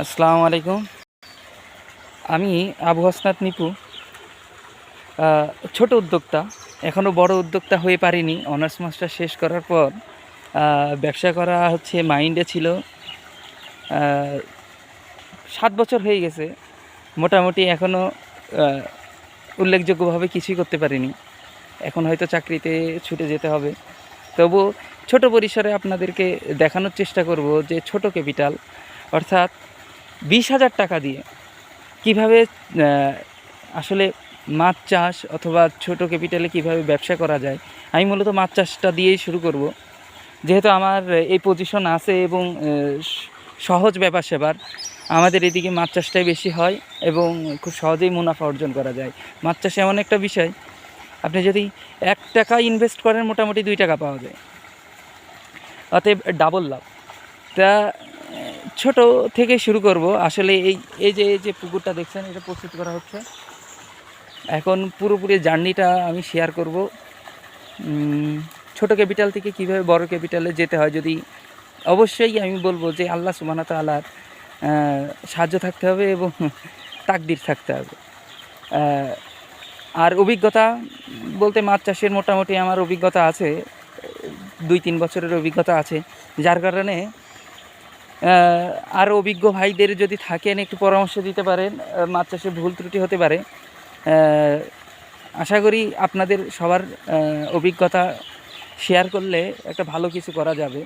আসসালামু আলাইকুম। আমি আবু হাসনাত নিপু, ছোট উদ্যোক্তা। এখনও বড় উদ্যোক্তা হয়ে পারিনি। অনার্স মাস্টার শেষ করার পর ব্যবসা করা হচ্ছে মাইন্ডে ছিল। ৭ বছর হয়ে গেছে। মোটামুটি এখনও উল্লেখযোগ্যভাবে কিছুই করতে পারিনি। এখন হয়তো চাকরিতে ছুটে যেতে হবে। তবুও ছোট পরিসরে আপনাদেরকে দেখানোর চেষ্টা করব যে ছোট ক্যাপিটাল, অর্থাৎ ২০,০০০ টাকা দিয়ে কীভাবে আসলে মাছ চাষ অথবা ছোট ক্যাপিটালে কীভাবে ব্যবসা করা যায়। আমি মূলত মাছ চাষটা দিয়েই শুরু করব, যেহেতু আমার এই পজিশন আছে এবং সহজ ব্যাপার সেবার। আমাদের এদিকে মাছ চাষটাই বেশি হয় এবং খুব সহজেই মুনাফা অর্জন করা যায়। মাছ চাষ এমন একটা বিষয়, আপনি যদি ১ টাকা ইনভেস্ট করেন মোটামুটি ২ টাকা পাওয়া যায়, অতএব ডাবল লাভ। তা ছোট থেকে শুরু করব। আসলে এই যে পুকুরটা দেখছেন, এটা প্রস্তুত করা হচ্ছে। এখন পুরোপুরি জার্নিটা আমি শেয়ার করব। ছোট ক্যাপিটাল থেকে কীভাবে বড় ক্যাপিটালে যেতে হয়, যদি অবশ্যই আমি বলবো যে আল্লাহ সুবহানাহু ওয়া তাআলার সাহায্য থাকতে হবে এবং তাকদির থাকতে হবে। আর অভিজ্ঞতা বলতে মাছ চাষের মোটামুটি আমার অভিজ্ঞতা আছে, ২-৩ বছরের অভিজ্ঞতা আছে, যার কারণে আরও অভিজ্ঞ ভাইদের যদি থাকেন একটু পরামর্শ দিতে পারেন। মাছ চাষে ভুল ত্রুটি হতে পারে। আশা করি আপনাদের সবার অভিজ্ঞতা শেয়ার করলে একটা ভালো কিছু করা যাবে।